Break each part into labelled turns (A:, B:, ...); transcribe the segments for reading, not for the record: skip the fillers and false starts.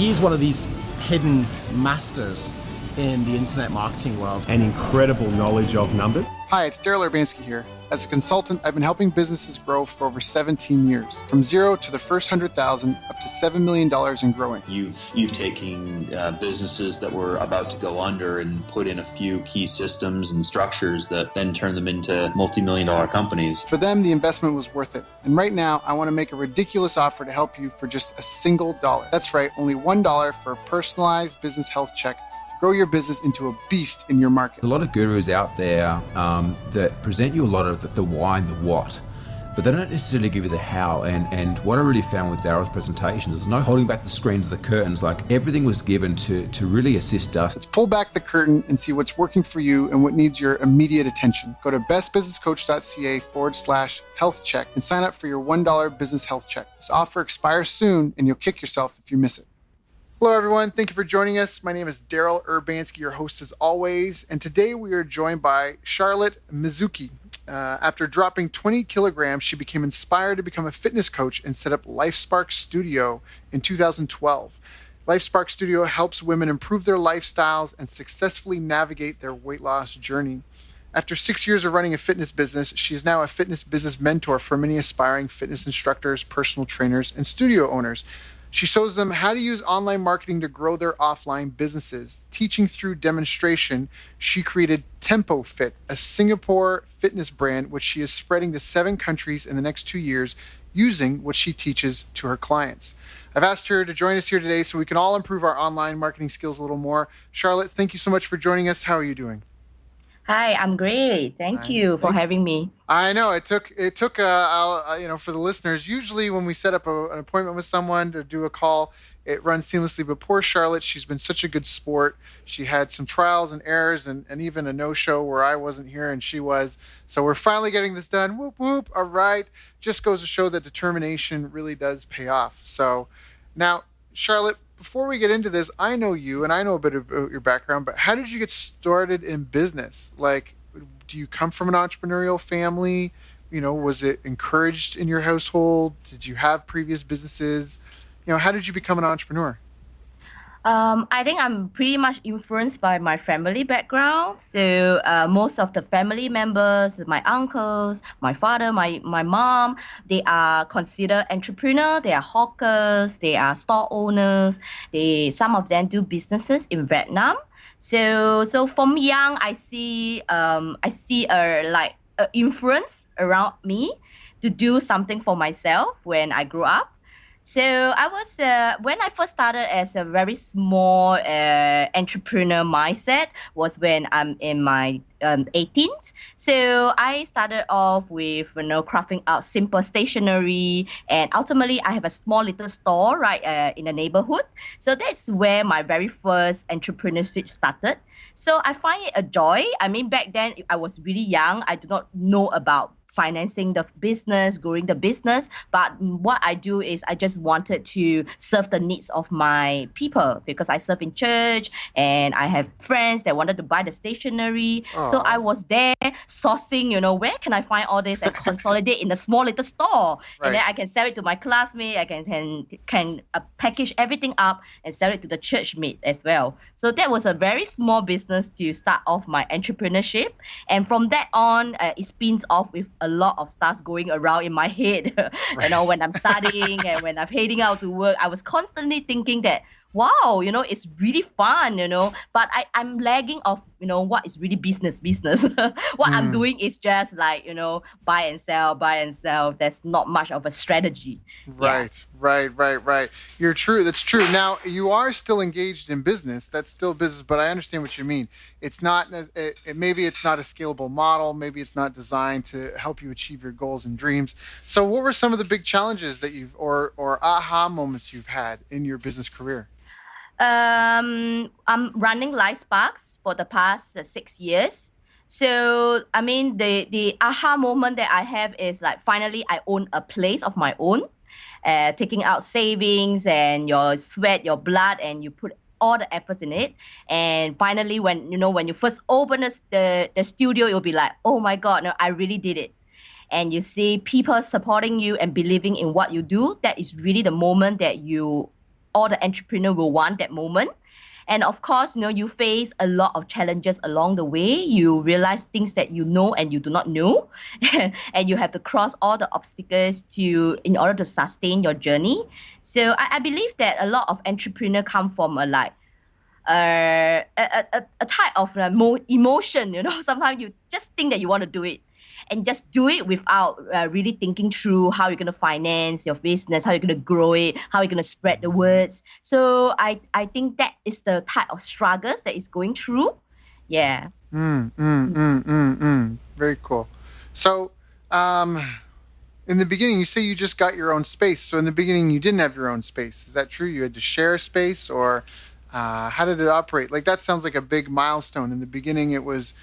A: He's one of these hidden masters in the internet marketing world.
B: An incredible knowledge of numbers.
C: Hi, it's Daryl Urbanski here. As a consultant, I've been helping businesses grow for over 17 years, from zero to the first 100,000 up to $7 million and growing.
D: You've taken businesses that were about to go under and put in a few key systems and structures that then turn them into multi-million-dollar companies.
C: For them, the investment was worth it. And right now, I want to make a ridiculous offer to help you for just a single dollar. That's right, only $1 for a personalized business health check. Grow your business into a beast in your market.
E: A lot of gurus out there that present you a lot of the why and the what, but they don't necessarily give you the how. And what I really found with Daryl's presentation, there's no holding back the screens or the curtains. Like, everything was given to really assist us.
C: Let's pull back the curtain and see what's working for you and what needs your immediate attention. Go to bestbusinesscoach.ca/health check and sign up for your $1 business health check. This offer expires soon and you'll kick yourself if you miss it. Hello, everyone. Thank you for joining us. My name is Daryl Urbanski, your host as always. And today we are joined by Charlotte Mizuki. After dropping 20 kilograms, she became inspired to become a fitness coach and set up LifeSparks Studio in 2012. LifeSparks Studio helps women improve their lifestyles and successfully navigate their weight loss journey. After 6 years of running a fitness business, she is now a fitness business mentor for many aspiring fitness instructors, personal trainers, and studio owners. She shows them how to use online marketing to grow their offline businesses. Teaching through demonstration, she created TempoFiit, a Singapore fitness brand, which she is spreading to 7 countries in the next 2 years using what she teaches to her clients. I've asked her to join us here today so we can all improve our online marketing skills a little more. Charlotte, thank you so much for joining us. How are you doing?
F: Hi, I'm great. Thank you for having me.
C: I know it took for the listeners. Usually when we set up an appointment with someone to do a call, it runs seamlessly. But poor Charlotte, she's been such a good sport. She had some trials and errors and even a no-show where I wasn't here and she was. So we're finally getting this done. Whoop, whoop. All right. Just goes to show that determination really does pay off. So now, Charlotte, before we get into this, I know you and I know a bit about your background, but how did you get started in business? Like, do you come from an entrepreneurial family? You know, was it encouraged in your household? Did you have previous businesses? You know, how did you become an entrepreneur?
F: I think I'm pretty much influenced by my family background. So most of the family members, my uncles, my father, my mom, they are considered entrepreneur. They are hawkers. They are store owners. Some of them do businesses in Vietnam. So from young, I see a influence around me to do something for myself when I grew up. So I was when I first started as a very small entrepreneur mindset was when I'm in my 18th. So I started off with crafting out simple stationery, and ultimately I have a small little store right in the neighborhood. So that's where my very first entrepreneurship started. So I find it a joy. I mean, back then I was really young. I do not know about financing the business, growing the business. But what I do is I just wanted to serve the needs of my people because I serve in church and I have friends that wanted to buy the stationery.
C: Aww.
F: So I was there sourcing, where can I find all this and consolidate in a small little store.
C: Right.
F: And then I can sell it to my classmates. I can package everything up and sell it to the church mate as well. So that was a very small business to start off my entrepreneurship. And from that on, it spins off with a lot of stuff going around in my head.
C: Right.
F: When I'm studying and when I'm heading out to work, I was constantly thinking that, wow, it's really fun, but I'm lagging of, what is really business. What I'm doing is just like, buy and sell. There's not much of a strategy.
C: Right. You're true. That's true. Now, you are still engaged in business. That's still business, but I understand what you mean. It's not, maybe it's not a scalable model. Maybe it's not designed to help you achieve your goals and dreams. So what were some of the big challenges that or aha moments you've had in your business career?
F: I'm running LifeSparks for the past 6 years. So, I mean, the aha moment that I have is like, finally, I own a place of my own, taking out savings and your sweat, your blood, and you put all the efforts in it. And finally, when you first open the studio, you'll be like, oh my God, no, I really did it. And you see people supporting you and believing in what you do. That is really the moment that you all the entrepreneur will want that moment. And of course, you face a lot of challenges along the way. You realize things that you know and you do not know, and you have to cross all the obstacles in order to sustain your journey. So I believe that a lot of entrepreneurs come from a type of emotion. Sometimes you just think that you want to do it, and just do it without really thinking through how you're going to finance your business, how you're going to grow it, how you're going to spread the words. So I think that is the type of struggles that is going through. Yeah.
C: Very cool. So in the beginning, you say you just got your own space. So in the beginning, you didn't have your own space. Is that true? You had to share space, or how did it operate? Like, that sounds like a big milestone. In the beginning, it was...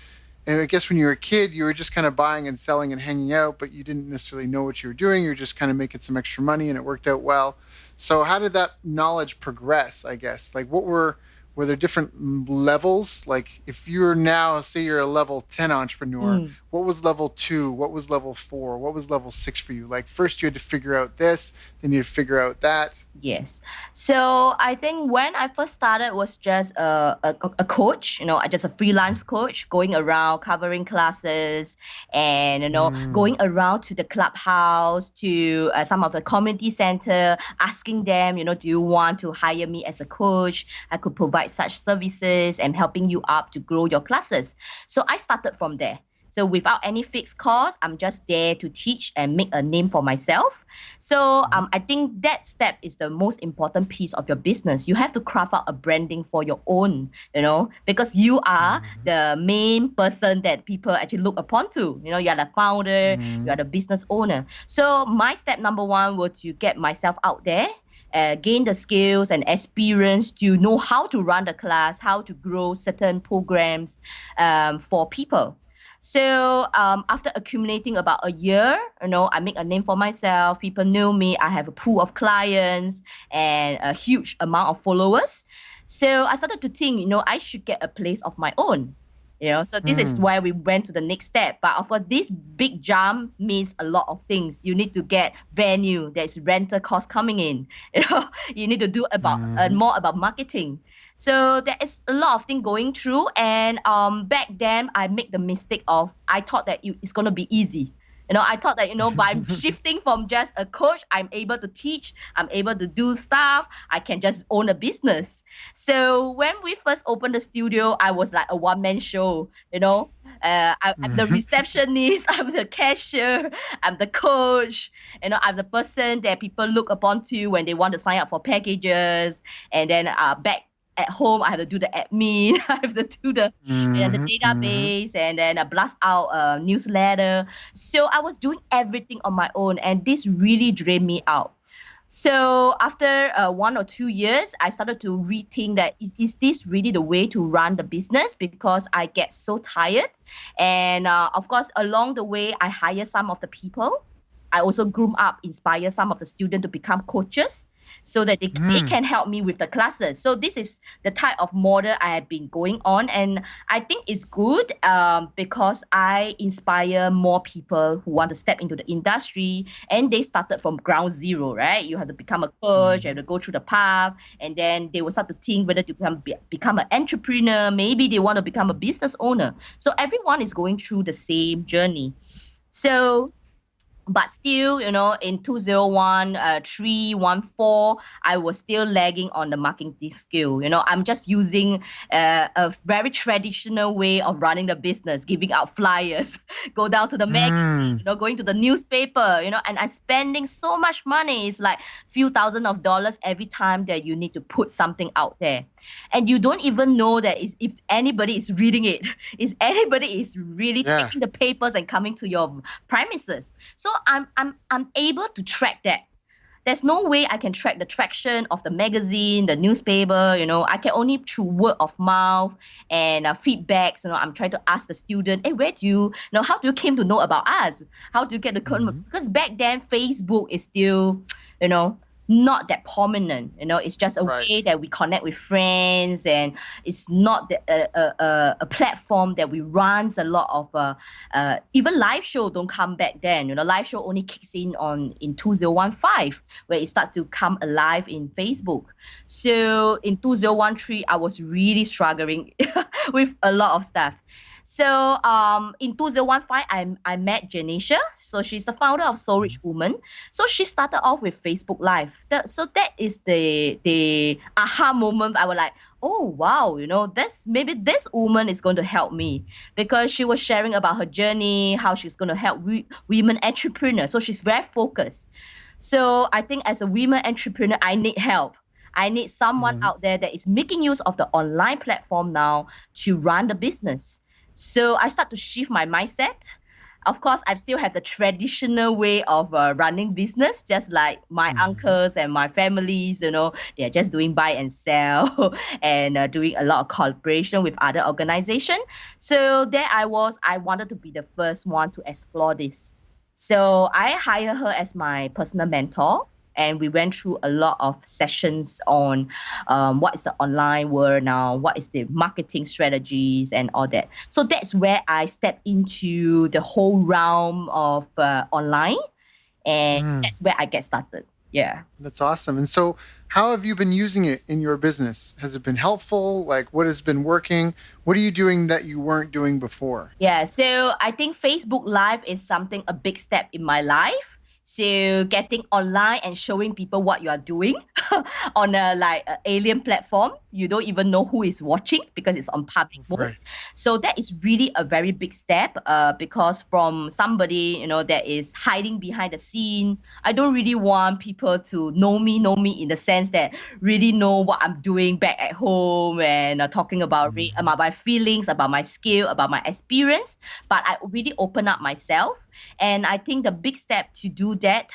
C: And I guess when you were a kid, you were just kind of buying and selling and hanging out, but you didn't necessarily know what you were doing. You were just kind of making some extra money, and it worked out well. So how did that knowledge progress, I guess? Like, were there different levels? Like, if you're now, say you're a level 10 entrepreneur, what was level 2? What was level 4? What was level 6 for you? Like, first you had to figure out this, then you had to figure out that.
F: Yes. So I think when I first started was just a coach, just a freelance coach, going around covering classes and, going around to the clubhouse, to some of the community center, asking them, do you want to hire me as a coach? I could provide such services and helping you up to grow your classes. So I started from there. So without any fixed cost, I'm just there to teach and make a name for myself. So I think that step is the most important piece of your business. You have to craft out a branding for your own, because you are the main person that people actually look upon to. You are the founder, you are the business owner. So my step number 1 was to get myself out there, gain the skills and experience to know how to run the class, how to grow certain programs for people. So after accumulating about a year, I make a name for myself. People know me. I have a pool of clients and a huge amount of followers. So I started to think, I should get a place of my own. So this is why we went to the next step. But of course, this big jump means a lot of things. You need to get venue. There's rental cost coming in. You need to do more about marketing. So there is a lot of things going through. And back then, I made the mistake of, I thought that it's going to be easy. I thought that, by shifting from just a coach, I'm able to teach, I'm able to do stuff, I can just own a business. So when we first opened the studio, I was like a one-man show, I'm the receptionist, I'm the cashier, I'm the coach, I'm the person that people look upon to when they want to sign up for packages. And then back at home, I have to do the admin, I have to do the database, and then I blast out a newsletter. So I was doing everything on my own, and this really drained me out. So after 1 or 2 years, I started to rethink that, is this really the way to run the business? Because I get so tired. And of course, along the way, I hire some of the people. I also groom up, inspire some of the students to become coaches, so that they can help me with the classes. So this is the type of model I have been going on. And I think it's good because I inspire more people who want to step into the industry. And they started from ground zero, right? You have to become a coach, you have to go through the path. And then they will start to think whether to become an entrepreneur. Maybe they want to become a business owner. So everyone is going through the same journey. So... But still, in 2013, I was still lagging on the marketing skill. I'm just using a very traditional way of running the business, giving out flyers, go down to the magazine, going to the newspaper, and I'm spending so much money. It's like few thousands of dollars every time that you need to put something out there. And you don't even know that if anybody is reading it, if anybody is really taking the papers and coming to your premises. So I'm able to track that. There's no way I can track the traction of the magazine, the newspaper. I can only through word of mouth and feedbacks. I'm trying to ask the student, hey, where do you, how do you came to know about us? How do you get the because back then Facebook is still, not that prominent. It's just a way that we connect with friends, and it's not a platform that we run a lot of. Even live show don't come back then. Live show only kicks in in 2015, where it starts to come alive in Facebook. So in 2013, I was really struggling with a lot of stuff. So in 2015, I met Janisha. So she's the founder of Soul Rich Woman. So she started off with Facebook Live. So that is the aha moment. I was like, oh, wow, maybe this woman is going to help me, because she was sharing about her journey, how she's going to help women entrepreneurs. So she's very focused. So I think as a women entrepreneur, I need help. I need someone out there that is making use of the online platform now to run the business. So I start to shift my mindset. Of course, I still have the traditional way of running business, just like my uncles and my families, they're just doing buy and sell and doing a lot of collaboration with other organizations. So there I wanted to be the first one to explore this. So I hired her as my personal mentor. And we went through a lot of sessions on what is the online world now, what is the marketing strategies and all that. So that's where I stepped into the whole realm of online. And that's where I get started. Yeah.
C: That's awesome. And so how have you been using it in your business? Has it been helpful? Like, what has been working? What are you doing that you weren't doing before?
F: Yeah. So I think Facebook Live is a big step in my life. So getting online and showing people what you are doing on a alien platform, you don't even know who is watching because it's on public mode. Right. So that is really a very big step because from somebody that is hiding behind the scene, I don't really want people to know me in the sense that really know what I'm doing back at home and talking about my feelings, about my skill, about my experience. But I really open up myself. And I think the big step to do that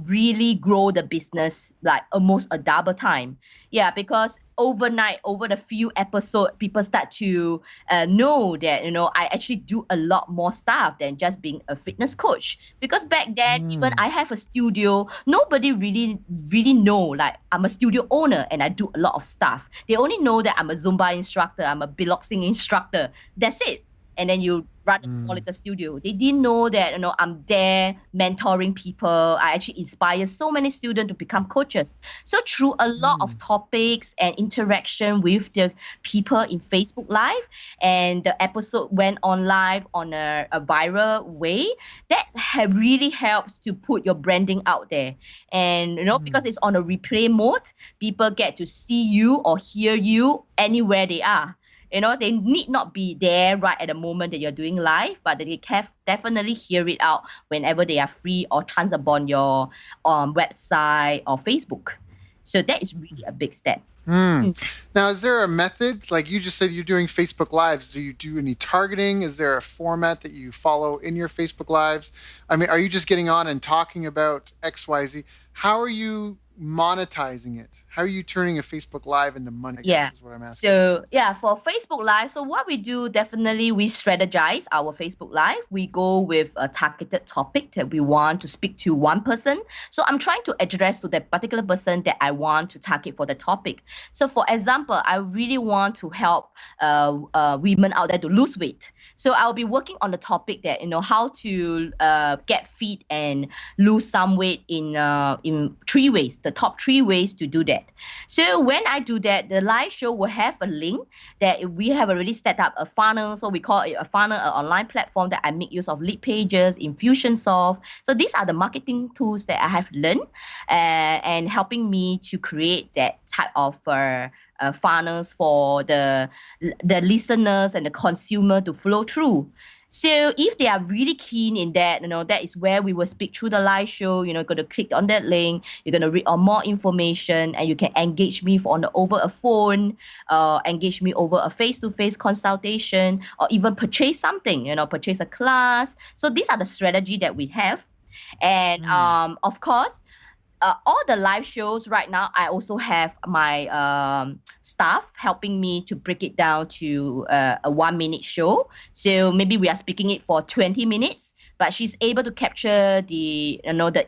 F: really grow the business like almost a double time. Yeah, because overnight, over the few episodes, people start to know that, I actually do a lot more stuff than just being a fitness coach. Because back then, even I have a studio, nobody really know, like I'm a studio owner and I do a lot of stuff. They only know that I'm a Zumba instructor, I'm a beatboxing instructor. That's it. And then you run a small little studio. They didn't know that, I'm there mentoring people. I actually inspire so many students to become coaches. So through a lot of topics and interaction with the people in Facebook Live, and the episode went on live on a viral way, that really helps to put your branding out there. And, because it's on a replay mode, people get to see you or hear you anywhere they are. They need not be there right at the moment that you're doing live, but they can definitely hear it out whenever they are free or chance upon your website or Facebook. So that is really a big step.
C: Now, is there a method? Like you just said, you're doing Facebook Lives. Do you do any targeting? Is there a format that you follow in your Facebook Lives? I mean, are you just getting on and talking about XYZ? How are you monetizing it? How are you turning a Facebook Live into money?
F: Yeah.
C: Is what I'm asking.
F: So for Facebook Live, so what we do, definitely we strategize our Facebook Live. We go with a targeted topic that we want to speak to one person. So I'm trying to address to that particular person that I want to target for the topic. So for example, I really want to help women out there to lose weight. So I'll be working on the topic that, how to get fit and lose some weight in 3 ways, the top 3 ways to do that. So when I do that, the live show will have a link that we have already set up a funnel. So we call it a funnel, an online platform that I make use of lead pages, Infusionsoft. So these are the marketing tools that I have learned and helping me to create that type of funnels for the listeners and the consumer to flow through. So if they are really keen in that, that is where we will speak through the live show. You're going to click on that link. You're going to read on more information, and you can engage me over a phone, engage me over a face-to-face consultation, or even purchase something, purchase a class. So these are the strategy that we have. And of course, all the live shows right now, I also have my staff helping me to break it down to a 1-minute show. So maybe we are speaking it for 20 minutes, but she's able to capture the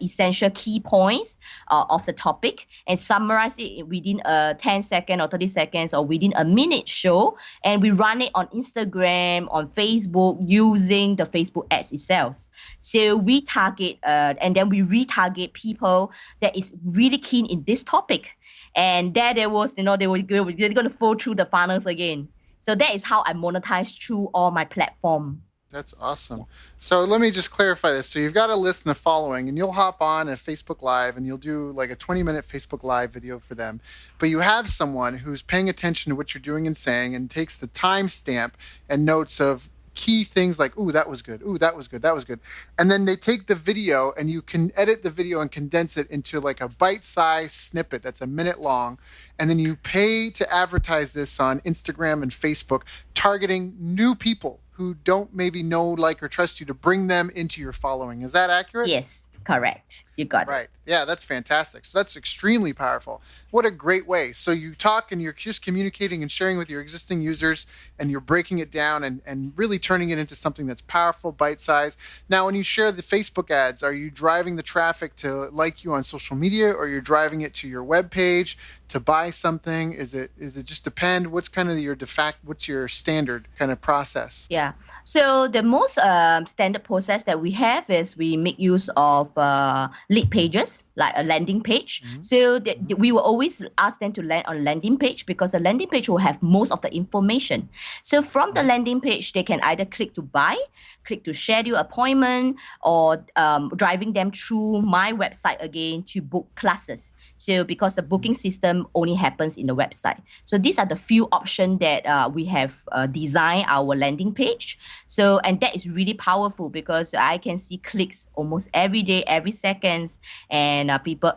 F: essential key points of the topic and summarize it within a 10-second or 30 seconds or within a minute show. And we run it on Instagram, on Facebook, using the Facebook ads itself. So we target and then we retarget people that is really keen in this topic. And there was, they're going to fall through the funnels again. So that is how I monetize through all my platform.
C: That's awesome. So let me just clarify this. So you've got a list and a following, and you'll hop on a Facebook Live and you'll do like a 20-minute Facebook Live video for them. But you have someone who's paying attention to what you're doing and saying and takes the timestamp and notes of key things like, ooh, that was good. Ooh, that was good. That was good. And then they take the video and you can edit the video and condense it into like a bite-sized snippet that's a minute long. And then you pay to advertise this on Instagram and Facebook, targeting new people who don't maybe know, like, or trust you to bring them into your following. Is that accurate?
F: Yes, correct. You got it.
C: Right. Yeah, that's fantastic. So that's extremely powerful. What a great way. So you talk and you're just communicating and sharing with your existing users, and you're breaking it down and really turning it into something that's powerful, bite-sized. Now, when you share the Facebook ads, are you driving the traffic to like you on social media, or you're driving it to your web page to buy something? Is it just depend? What's kind of your what's your standard kind of process?
F: Yeah. So the most standard process that we have is we make use of lead pages, like a landing page. Mm-hmm. So we will always ask them to land on a landing page, because the landing page will have most of the information. So from the landing page, they can either click to buy, click to schedule appointment, or driving them through my website again to book classes. So because the booking system only happens in the website. So these are the few options that we have designed our landing page. So, and that is really powerful because I can see clicks almost every day, every second, and people,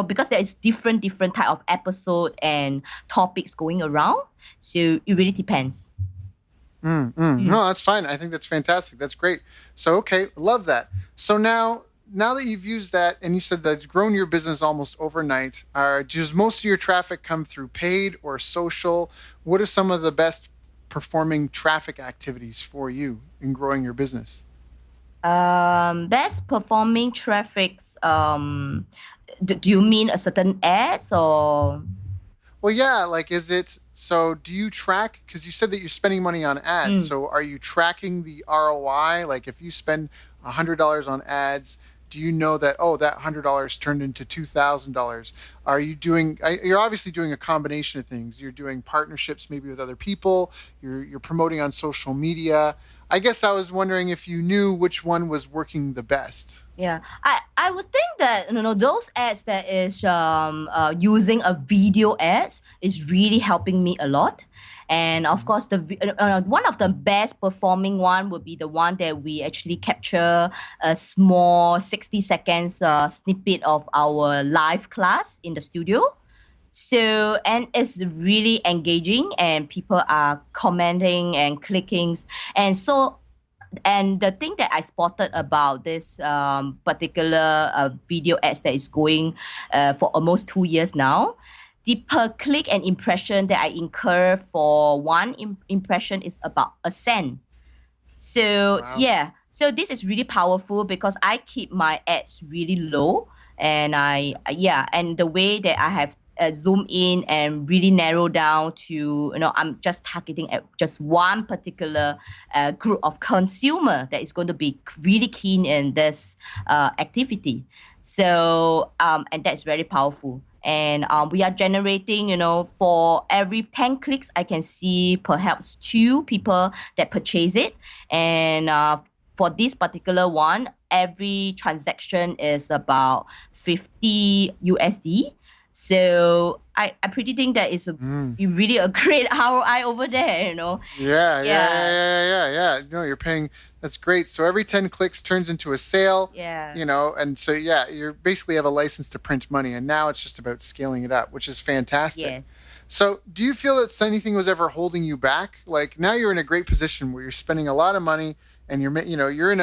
F: because there is different type of episode and topics going around. So it really depends.
C: No, that's fine. I think that's fantastic. That's great. So, okay, love that. So now that you've used that, and you said that's grown your business almost overnight, does most of your traffic come through paid or social? What are some of the best performing traffic activities for you in growing your business?
F: Best performing traffics, do you mean a certain ads or?
C: Well, yeah, like, so do you track, because you said that you're spending money on ads, so are you tracking the ROI? Like, if you spend $100 on ads, do you know that, that $100 turned into $2,000? Are you you're obviously doing a combination of things. You're doing partnerships maybe with other people, you're promoting on social media. I guess I was wondering if you knew which one was working the best.
F: Yeah, I would think that those ads that is using a video ads is really helping me a lot. And of course, one of the best performing one would be the one that we actually capture a small 60 seconds snippet of our live class in the studio. So, and it's really engaging, and people are commenting and clicking. And the thing that I spotted about this particular video ads that is going for almost 2 years now, the per click and impression that I incur for one impression is about $0.01. So, wow. Yeah. So this is really powerful because I keep my ads really low, and and the way that I have zoom in and really narrow down to, I'm just targeting at just one particular group of consumer that is going to be really keen in this activity. So, and that's very powerful. And we are generating, for every 10 clicks, I can see perhaps 2 people that purchase it. And for this particular one, every transaction is about $50 USD. So I pretty think that is really a great ROI over there,
C: Yeah. No, you're paying. That's great. So every 10 clicks turns into a sale.
F: Yeah.
C: And so you basically have a license to print money, and now it's just about scaling it up, which is fantastic.
F: Yes.
C: So do you feel that anything was ever holding you back? Like, now you're in a great position where you're spending a lot of money, and you're in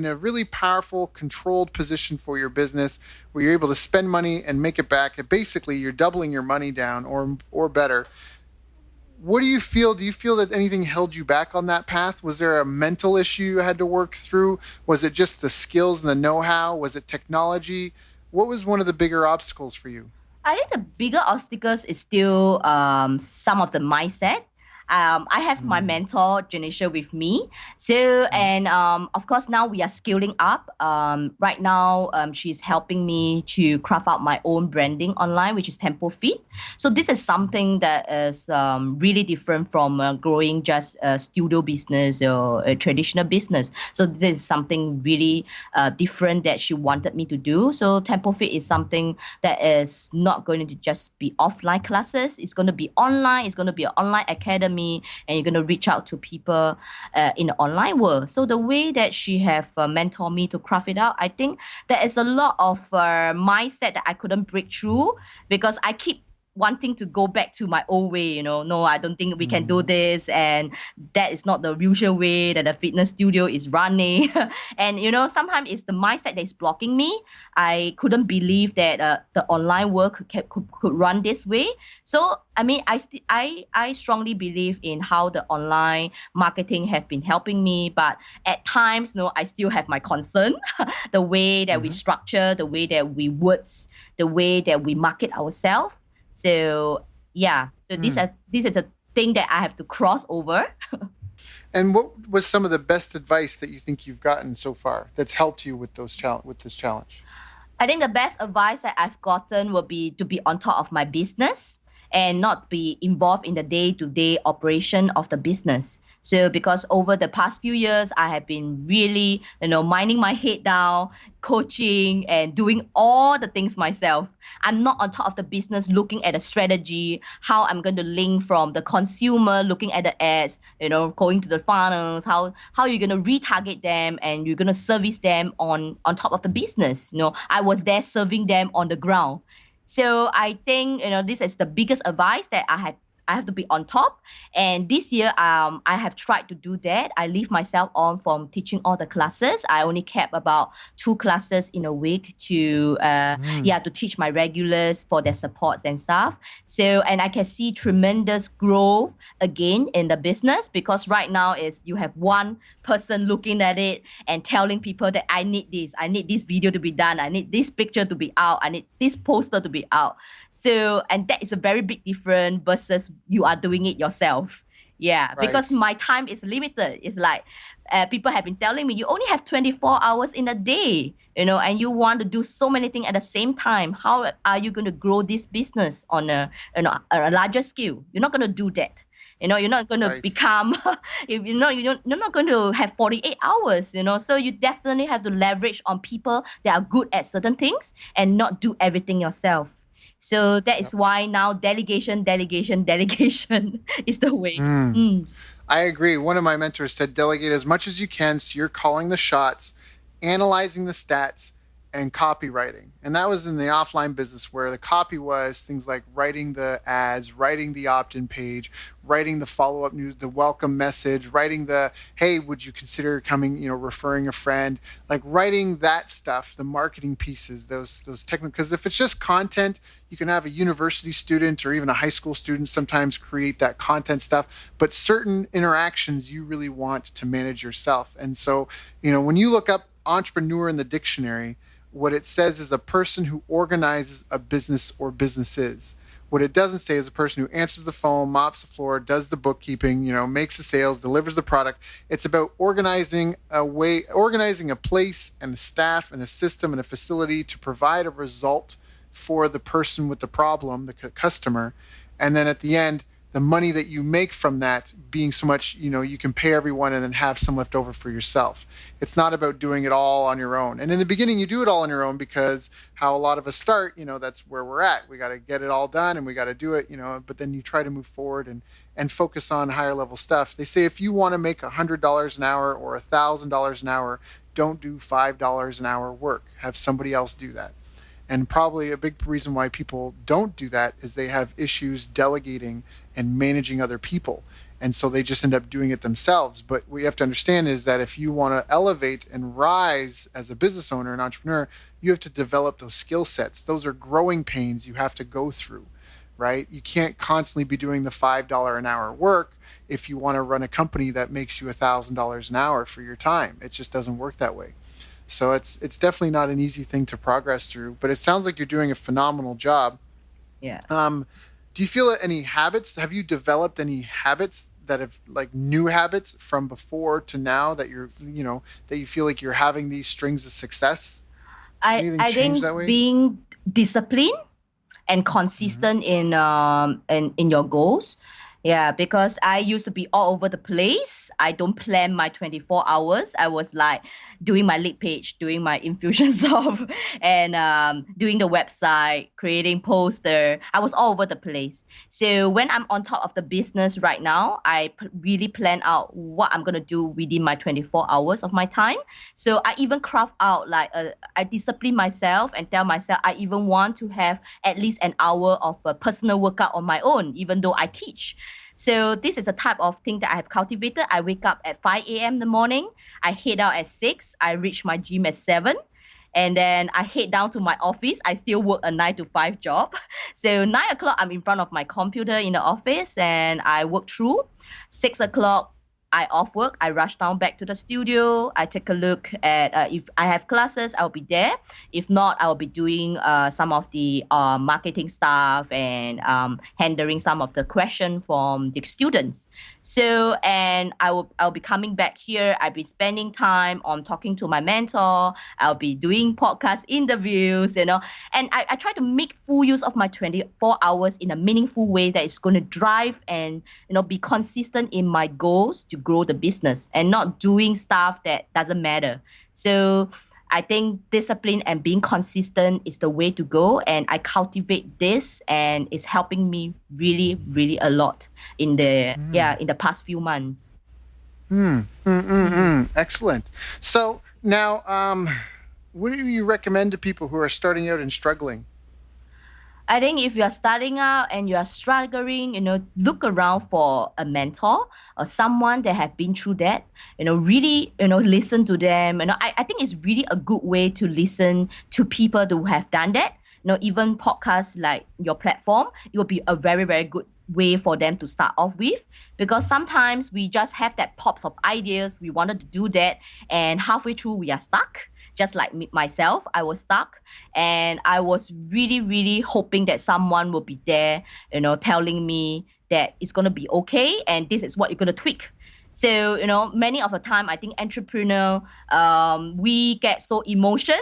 C: a really powerful, controlled position for your business, where you're able to spend money and make it back. Basically, you're doubling your money down or better. What do you feel? Do you feel that anything held you back on that path? Was there a mental issue you had to work through? Was it just the skills and the know-how? Was it technology? What was one of the bigger obstacles for you?
F: I think the bigger obstacles is still some of the mindset. I have my mentor, Janisha, with me. So, and of course, now we are scaling up. Right now, she's helping me to craft out my own branding online, which is TempoFiit. So this is something that is really different from growing just a studio business or a traditional business. So this is something really different that she wanted me to do. So TempoFiit is something that is not going to just be offline classes. It's going to be online. It's going to be an online academy. And you're going to reach out to people in the online world. So the way that she have mentored me to craft it out, I think there is a lot of mindset that I couldn't break through because I keep wanting to go back to my old way, no, I don't think we can do this, and that is not the usual way that the fitness studio is running. And sometimes it's the mindset that is blocking me. I couldn't believe that the online work could run this way. So I mean, I strongly believe in how the online marketing have been helping me, but at times, I still have my concern. The way that we structure, the way that we words, the way that we market ourselves. So yeah, so this is a thing that I have to cross over.
C: And what was some of the best advice that you think you've gotten so far that's helped you with this challenge?
F: I think the best advice that I've gotten will be to be on top of my business and not be involved in the day-to-day operation of the business. So because over the past few years, I have been really, minding my head down, coaching and doing all the things myself. I'm not on top of the business looking at a strategy, how I'm going to link from the consumer, looking at the ads, going to the funnels, how you're going to retarget them and you're going to service them on top of the business. I was there serving them on the ground. So I think, this is the biggest advice that I have to be on top. And this year, I have tried to do that. I leave myself on from teaching all the classes. I only kept about 2 classes in a week to teach my regulars for their supports and stuff. So, and I can see tremendous growth again in the business because right now is you have one person looking at it and telling people that I need this video to be done. I need this picture to be out. I need this poster to be out. So, and that is a very big difference versus you are doing it yourself. Yeah, right. Because my time is limited. It's like people have been telling me you only have 24 hours in a day, and you want to do so many things at the same time. How are you going to grow this business on a larger scale? You're not going to do that. You're not going to become, you're not going to have 48 hours, So you definitely have to leverage on people that are good at certain things and not do everything yourself. So that is why now delegation is the way.
C: I agree. One of my mentors said delegate as much as you can so you're calling the shots, analyzing the stats, and copywriting. And that was in the offline business where the copy was things like writing the ads, writing the opt-in page, writing the follow-up news, the welcome message, writing the, hey, would you consider coming, referring a friend, like writing that stuff, the marketing pieces, those technical, because if it's just content, you can have a university student or even a high school student sometimes create that content stuff, but certain interactions you really want to manage yourself. And so, when you look up entrepreneur in the dictionary, what it says is a person who organizes a business or businesses. What it doesn't say is a person who answers the phone, mops the floor, does the bookkeeping, makes the sales, delivers the product. It's about organizing a place and a staff and a system and a facility to provide a result for the person with the problem, the customer. And then at the end, the money that you make from that being so much, you can pay everyone and then have some left over for yourself. It's not about doing it all on your own. And in the beginning, you do it all on your own because how a lot of us start, that's where we're at. We got to get it all done and we got to do it, but then you try to move forward and focus on higher level stuff. They say if you want to make $100 an hour or $1,000 an hour, don't do $5 an hour work. Have somebody else do that. And probably a big reason why people don't do that is they have issues delegating and managing other people. And so they just end up doing it themselves. But what you have to understand is that if you want to elevate and rise as a business owner, an entrepreneur, you have to develop those skill sets. Those are growing pains you have to go through. right? You can't constantly be doing the $5 an hour work if you want to run a company that makes you $1,000 an hour for your time. It just doesn't work that way. So it's definitely not an easy thing to progress through, but it sounds like you're doing a phenomenal job.
F: Yeah.
C: Do you feel any habits? Have you developed any habits that have like new habits from before to now that that you feel like you're having these strings of success?
F: I think being disciplined and consistent in your goals. Yeah, because I used to be all over the place. I don't plan my 24 hours. I was like doing my lead page, doing my infusion stuff, and doing the website, creating poster. I was all over the place. So when I'm on top of the business right now, I really plan out what I'm going to do within my 24 hours of my time. So I even craft out I discipline myself and tell myself I even want to have at least an hour of a personal workout on my own, even though I teach. So this is a type of thing that I have cultivated. I wake up at 5 a.m. in the morning. I head out at 6. I reach my gym at 7. And then I head down to my office. I still work a 9 to 5 job. So 9 o'clock, I'm in front of my computer in the office and I work through. 6 o'clock, I off work. I rush down back to the studio. I take a look at if I have classes, I'll be there. If not, I'll be doing some of the marketing stuff and handling some of the questions from the students. So, and I'll be coming back here. I'll be spending time on talking to my mentor. I'll be doing podcast interviews, and I try to make full use of my 24 hours in a meaningful way that is going to drive and be consistent in my goals to grow the business and not doing stuff that doesn't matter. So I think discipline and being consistent is the way to go. And I cultivate this and it's helping me really, really a lot in the past few months.
C: Excellent. So now, what do you recommend to people who are starting out and struggling?
F: I think if you are starting out and you are struggling, look around for a mentor or someone that have been through that, really, listen to them. I think it's really a good way to listen to people who have done that. Even podcasts like your platform, it will be a very, very good way for them to start off with, because sometimes we just have that pops of ideas. We wanted to do that and halfway through we are stuck. Just like myself, I was stuck and I was really, really hoping that someone will be there, telling me that it's going to be okay and this is what you're going to tweak. So, many of the time, I think entrepreneur, we get so emotional.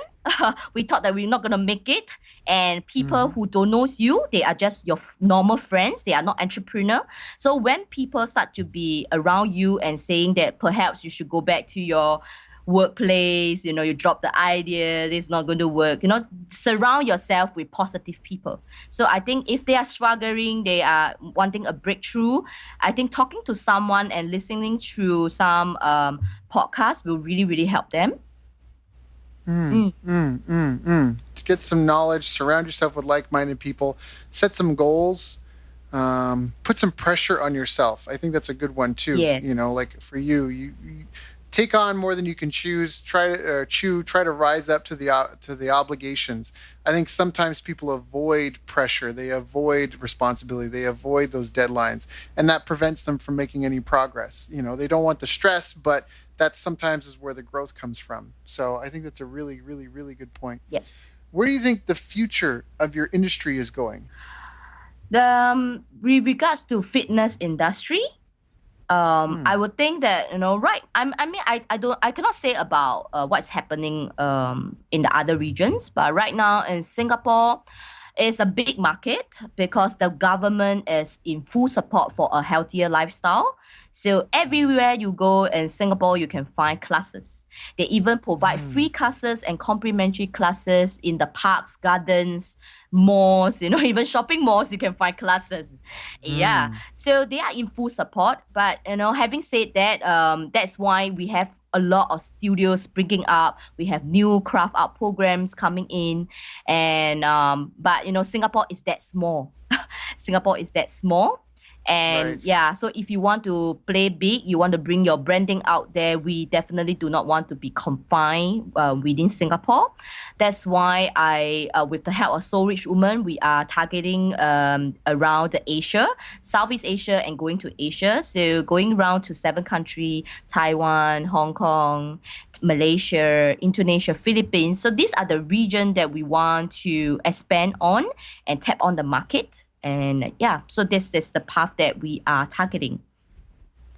F: We thought that we're not going to make it. And people who don't know you, they are just your normal friends. They are not entrepreneur. So when people start to be around you and saying that perhaps you should go back to your workplace, you drop the idea, it's not going to work, surround yourself with positive people. So I think if they are struggling, they are wanting a breakthrough, I think talking to someone and listening to some podcasts will really, really help them.
C: To get some knowledge, surround yourself with like-minded people, set some goals, put some pressure on yourself. I think that's a good one too.
F: Yes.
C: Like for you take on more than you can choose. Try to rise up to the obligations. I think sometimes people avoid pressure, they avoid responsibility, they avoid those deadlines, and that prevents them from making any progress. They don't want the stress, but that sometimes is where the growth comes from. So I think that's a really, really, really good point.
F: Yeah.
C: Where do you think the future of your industry is going?
F: With regards to fitness industry, I would think that right. I cannot say about what's happening in the other regions, but right now in Singapore, it's a big market because the government is in full support for a healthier lifestyle. So everywhere you go in Singapore, you can find classes. They even provide free classes and complimentary classes in the parks, gardens, malls, even shopping malls, you can find classes. Yeah. So they are in full support. But, having said that, that's why we have a lot of studios springing up. We have new craft art programs coming in. And, but, Singapore is that small. Singapore is that small. And
C: Right.
F: yeah, so if you want to play big, you want to bring your branding out there, we definitely do not want to be confined within Singapore. That's why with the help of Soul Rich Woman, we are targeting around the Asia, Southeast Asia, and going to Asia. So going around to 7 countries: Taiwan, Hong Kong, Malaysia, Indonesia, Philippines. So these are the region that we want to expand on and tap on the market. And yeah, so this is the path that we are targeting.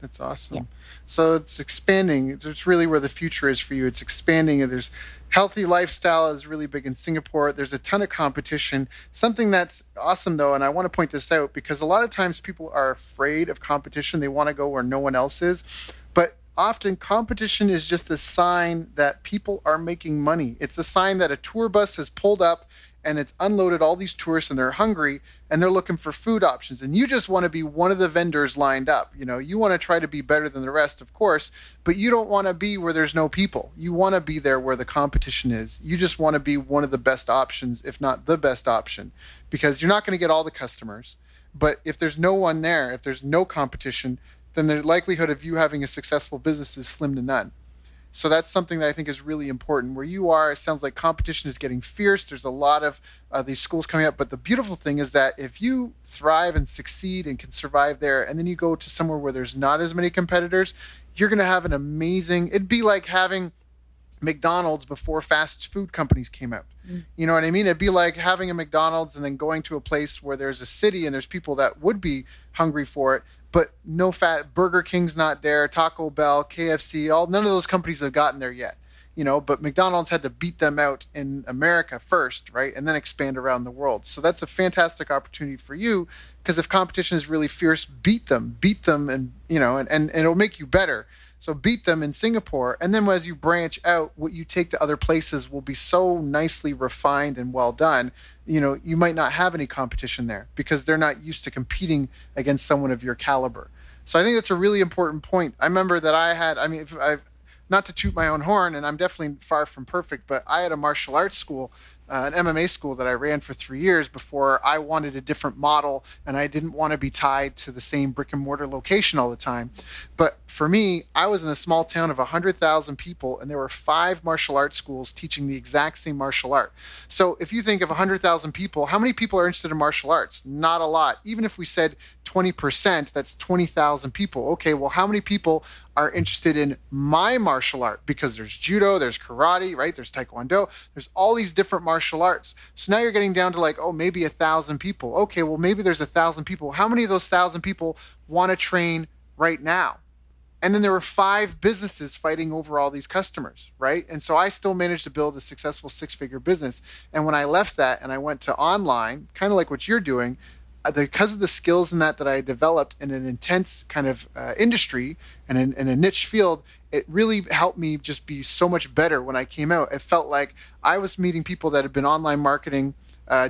C: That's awesome.
F: Yeah.
C: So it's expanding. It's really where the future is for you. It's expanding, and there's healthy lifestyle is really big in Singapore. There's a ton of competition. Something that's awesome though, and I want to point this out because a lot of times people are afraid of competition. They want to go where no one else is, but often competition is just a sign that people are making money. It's a sign that a tour bus has pulled up and it's unloaded all these tourists and they're hungry and they're looking for food options. And you just want to be one of the vendors lined up. You know, you want to try to be better than the rest, of course, but you don't want to be where there's no people. You want to be there where the competition is. You just want to be one of the best options, if not the best option, because you're not going to get all the customers. But if there's no one there, if there's no competition, then the likelihood of you having a successful business is slim to none. So that's something that I think is really important. Where you are, it sounds like competition is getting fierce. There's a lot of these schools coming up. But the beautiful thing is that if you thrive and succeed and can survive there, and then you go to somewhere where there's not as many competitors, you're going to have an amazing, it'd be like having McDonald's before fast food companies came out. You know what I mean? It'd be like having a McDonald's and then going to a place where there's a city and there's people that would be hungry for it, but no fat. Burger King's not there, Taco Bell, KFC, none of those companies have gotten there yet. You know, but McDonald's had to beat them out in America first, right? And then expand around the world. So that's a fantastic opportunity for you, because if competition is really fierce, beat them, and you know, and it'll make you better. So beat them in Singapore, and then as you branch out, what you take to other places will be so nicely refined and well done. You know, you might not have any competition there because they're not used to competing against someone of your caliber. So I think that's a really important point. I remember that not to toot my own horn, and I'm definitely far from perfect, but I had a martial arts school, an MMA school that I ran for 3 years before I wanted a different model, and I didn't want to be tied to the same brick and mortar location all the time. But for me, I was in a small town of 100,000 people, and there were 5 martial arts schools teaching the exact same martial art. So if you think of 100,000 people, how many people are interested in martial arts? Not a lot. Even if we said 20%, that's 20,000 people. Okay, well, how many people are interested in my martial art? Because there's judo, there's karate, right? There's taekwondo, there's all these different martial arts. So now you're getting down to like, maybe 1,000 people. Okay, well, maybe there's 1,000 people. How many of those 1,000 people want to train right now? And then there were 5 businesses fighting over all these customers, right? And so I still managed to build a successful 6-figure business. And when I left that and I went to online, kind of like what you're doing, because of the skills in that I developed in an intense kind of industry and in a niche field, it really helped me just be so much better when I came out. It felt like I was meeting people that had been online marketing,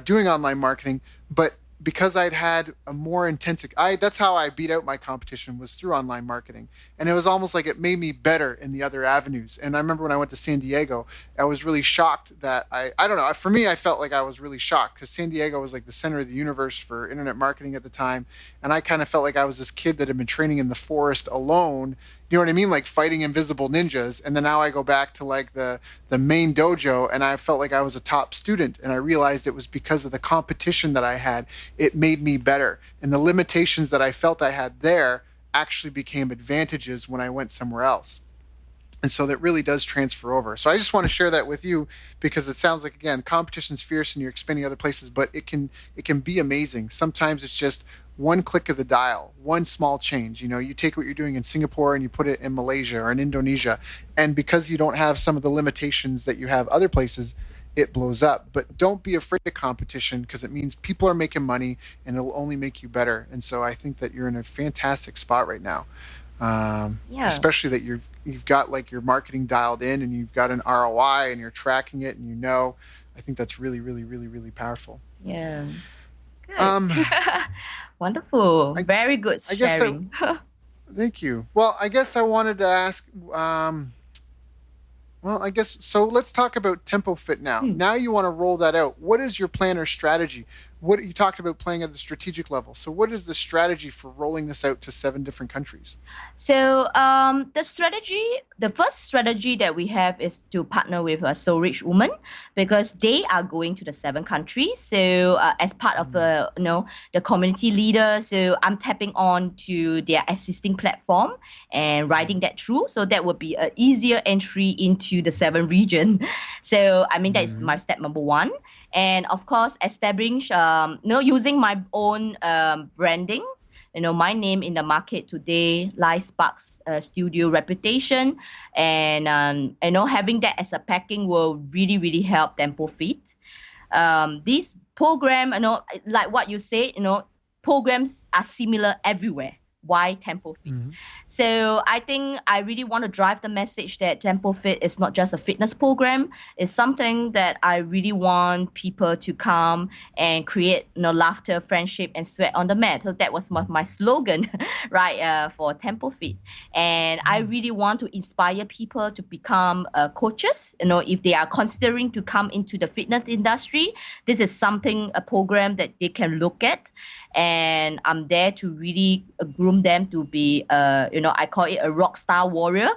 C: doing online marketing, but because I'd had a more intense, that's how I beat out my competition, was through online marketing. And it was almost like it made me better in the other avenues. And I remember when I went to San Diego, I was really shocked that I don't know, for me, I felt like I was really shocked because San Diego was like the center of the universe for internet marketing at the time. And I kind of felt like I was this kid that had been training in the forest alone. You know what I mean? Like fighting invisible ninjas. And then now I go back to like the main dojo, and I felt like I was a top student. And I realized it was because of the competition that I had. It made me better. And the limitations that I felt I had there actually became advantages when I went somewhere else. And so that really does transfer over. So I just want to share that with you because it sounds like, again, competition's fierce and you're expanding other places, but it can be amazing. Sometimes it's just one click of the dial, one small change. You know, you take what you're doing in Singapore and you put it in Malaysia or in Indonesia. And because you don't have some of the limitations that you have other places, it blows up. But don't be afraid of competition because it means people are making money and it'll only make you better. And so I think that you're in a fantastic spot right now. Especially that you've got like your marketing dialed in and you've got an ROI and you're tracking it and I think that's really, really, really, really powerful.
F: Yeah. Good. Wonderful. Very good sharing.
C: Thank you. Well, I guess I wanted to ask, so let's talk about TempoFiit now. Now you want to roll that out. What is your plan or strategy? What you talked about playing at the strategic level. So what is the strategy for rolling this out to 7 different countries?
F: So the first strategy that we have is to partner with So Rich Woman, because they are going to the 7 countries. So as part of the community leader, so I'm tapping on to their existing platform and riding that through. So that would be an easier entry into the 7 region. So I mean that is my step number 1. And of course, establishing, using my own branding, my name in the market today, LifeSparks studio reputation, and having that as a packing will really, really help TempoFiit. This program, like what you said, programs are similar everywhere. Why TempoFiit? So I think I really want to drive the message that TempoFiit is not just a fitness program. It's something that I really want people to come and create, laughter, friendship, and sweat on the mat. So that was my slogan, right, for TempoFiit. And I really want to inspire people to become coaches. If they are considering to come into the fitness industry, this is a program that they can look at. And I'm there to really groom them to be, I call it a rock star warrior,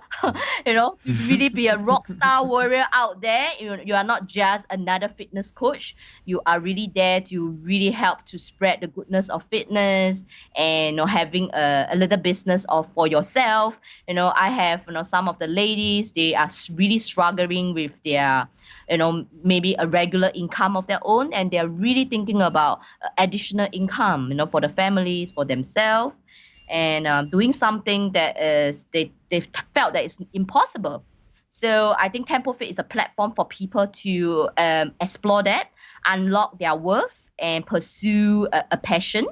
F: really be a rock star warrior out there. You are not just another fitness coach. You are really there to really help to spread the goodness of fitness and, having a little business for yourself. I have, some of the ladies, they are really struggling with their, maybe a regular income of their own, and they're really thinking about additional income, for the families, for themselves, and doing something that is they felt that is impossible. So I think TempoFiit is a platform for people to explore that, unlock their worth, and pursue a passion.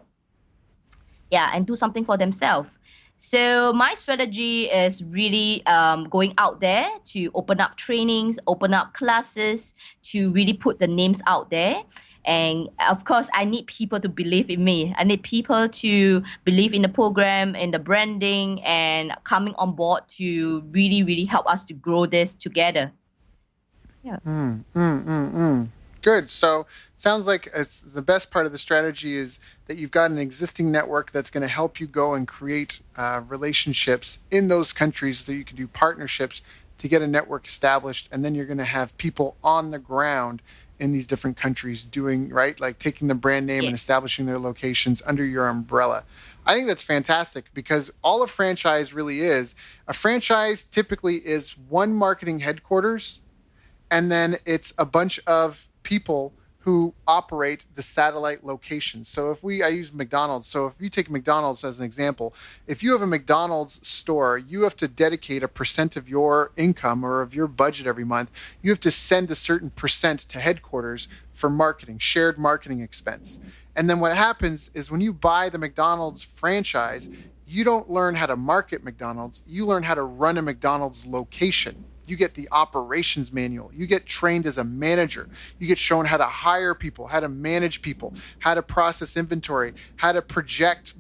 F: Yeah, and do something for themselves. So my strategy is really going out there to open up trainings, open up classes, to really put the names out there. And of course, I need people to believe in me. I need people to believe in the program and the branding and coming on board to really, really help us to grow this together. Yeah.
C: Good. So sounds like it's the best part of the strategy is that you've got an existing network that's going to help you go and create relationships in those countries so you can do partnerships to get a network established. And then you're going to have people on the ground in these different countries doing, right, like taking the brand name and establishing their locations under your umbrella. I think that's fantastic, because all a franchise really is, a franchise typically is one marketing headquarters, and then it's a bunch of people who operate the satellite locations. So I use McDonald's. So if you take McDonald's as an example, if you have a McDonald's store, you have to dedicate a % of your income or of your budget every month. You have to send a certain % to headquarters for marketing, shared marketing expense. And then what happens is when you buy the McDonald's franchise, you don't learn how to market McDonald's, you learn how to run a McDonald's location. You get the operations manual. You get trained as a manager. You get shown how to hire people, how to manage people, how to process inventory, how to project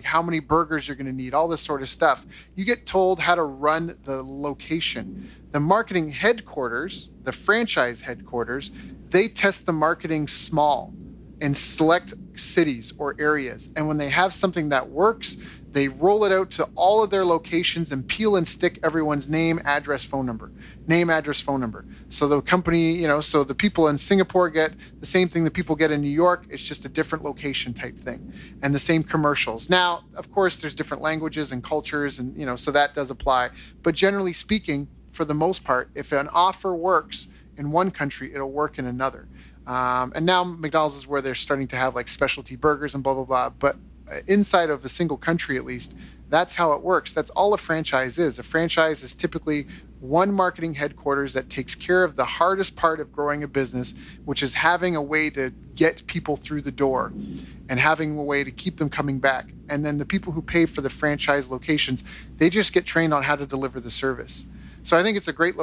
C: how many burgers you're going to need, all this sort of stuff. You get told how to run the location. The marketing headquarters, the franchise headquarters, they test the marketing small in select cities or areas. And when they have something that works, they roll it out to all of their locations and peel and stick everyone's name, address, phone number. So the company, so the people in Singapore get the same thing that people get in New York. It's just a different location type thing, and the same commercials. Now, of course, there's different languages and cultures, and so that does apply. But generally speaking, for the most part, if an offer works in one country, it'll work in another. And now McDonald's is where they're starting to have like specialty burgers and blah, blah, blah. But inside of a single country, at least, that's how it works. That's all a franchise is. A franchise is typically one marketing headquarters that takes care of the hardest part of growing a business, which is having a way to get people through the door and having a way to keep them coming back. And then the people who pay for the franchise locations, they just get trained on how to deliver the service. So I think it's a great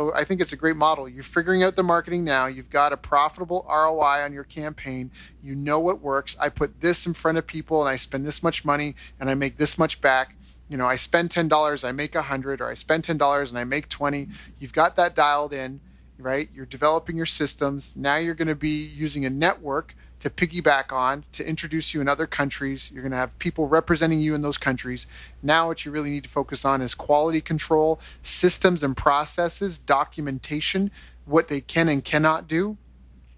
C: model. You're figuring out the marketing now. You've got a profitable ROI on your campaign. You know what works. I put this in front of people and I spend this much money and I make this much back. I spend $10, I make $100, or I spend $10 and I make $20. You've got that dialed in, right? You're developing your systems. Now you're going to be using a network to piggyback on, to introduce you in other countries. You're going to have people representing you in those countries. Now what you really need to focus on is quality control, systems and processes, documentation, what they can and cannot do,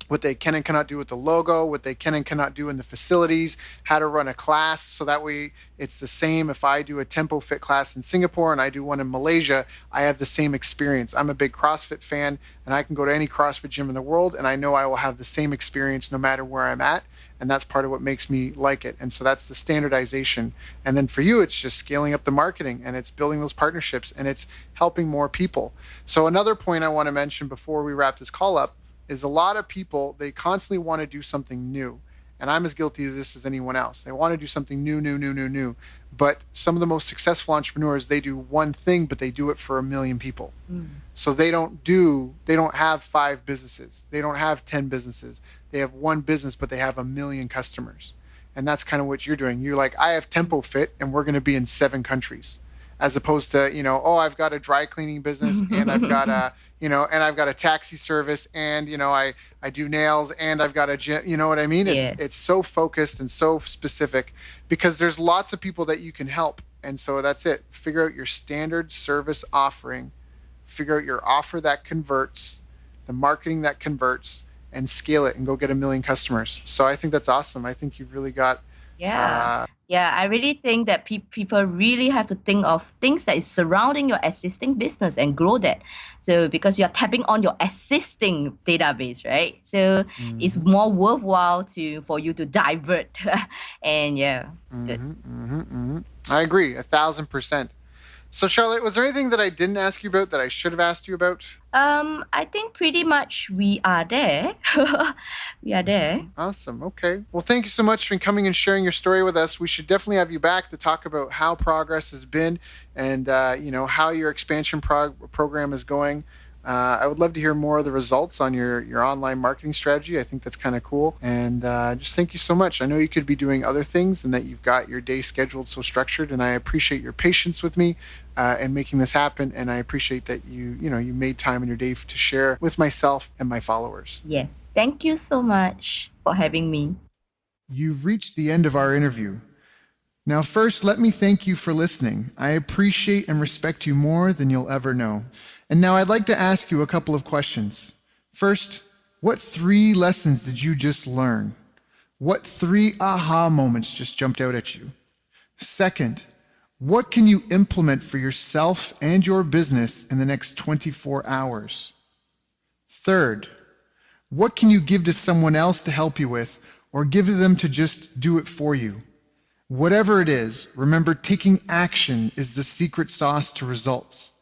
C: what they can and cannot do with the logo, what they can and cannot do in the facilities, how to run a class. So that way it's the same. If I do a TempoFiit class in Singapore and I do one in Malaysia, I have the same experience. I'm a big CrossFit fan, and I can go to any CrossFit gym in the world and I know I will have the same experience no matter where I'm at. And that's part of what makes me like it. And so that's the standardization. And then for you, it's just scaling up the marketing, and it's building those partnerships, and it's helping more people. So another point I want to mention before we wrap this call up is a lot of people, they constantly want to do something new. And I'm as guilty of this as anyone else. They want to do something new. But some of the most successful entrepreneurs, they do one thing, but they do it for 1 million people. So they don't have 5 businesses. They don't have 10 businesses. They have one business, but they have 1 million customers. And that's kind of what you're doing. You're like, I have TempoFiit and we're going to be in 7 countries. As opposed to, I've got a dry cleaning business and I've got a taxi service, and, I do nails, and I've got a gym, you know what I mean?
F: Yeah.
C: It's so focused and so specific because there's lots of people that you can help. And so that's it. Figure out your standard service offering, figure out your offer that converts, the marketing that converts, and scale it and go get 1 million customers. So I think that's awesome. I think you've really got
F: I really think that people really have to think of things that is surrounding your existing business and grow that. So because you're tapping on your existing database, right? So it's more worthwhile for you to divert. And good.
C: I agree 1,000%. So Charlotte, was there anything that I didn't ask you about that I should have asked you about?
F: I think pretty much we are there. We are there.
C: Awesome. Okay. Well, thank you so much for coming and sharing your story with us. We should definitely have you back to talk about how progress has been and, how your expansion program is going. I would love to hear more of the results on your online marketing strategy. I think that's kind of cool. And just thank you so much. I know you could be doing other things and that you've got your day scheduled so structured, and I appreciate your patience with me and making this happen. And I appreciate that you made time in your day to share with myself and my followers.
F: Yes. Thank you so much for having me.
C: You've reached the end of our interview. Now, first, let me thank you for listening. I appreciate and respect you more than you'll ever know. And now I'd like to ask you a couple of questions. First, what 3 lessons did you just learn? What 3 aha moments just jumped out at you? Second, what can you implement for yourself and your business in the next 24 hours? Third, what can you give to someone else to help you with, or give to them to just do it for you? Whatever it is, remember, taking action is the secret sauce to results.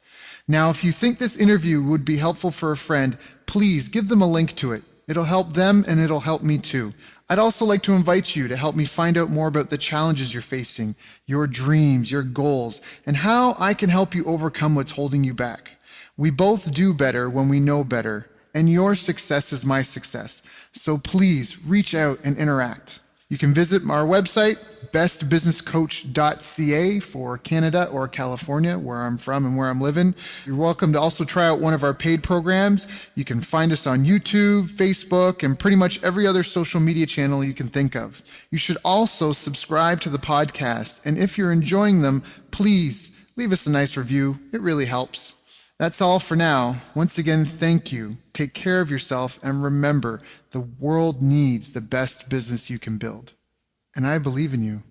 C: Now, if you think this interview would be helpful for a friend, please give them a link to it. It'll help them and it'll help me too. I'd also like to invite you to help me find out more about the challenges you're facing, your dreams, your goals, and how I can help you overcome what's holding you back. We both do better when we know better, and your success is my success. So please reach out and interact. You can visit our website, bestbusinesscoach.ca for Canada or California, where I'm from and where I'm living. You're welcome to also try out one of our paid programs. You can find us on YouTube, Facebook, and pretty much every other social media channel you can think of. You should also subscribe to the podcast. And if you're enjoying them, please leave us a nice review. It really helps. That's all for now. Once again, thank you. Take care of yourself, and remember, the world needs the best business you can build. And I believe in you.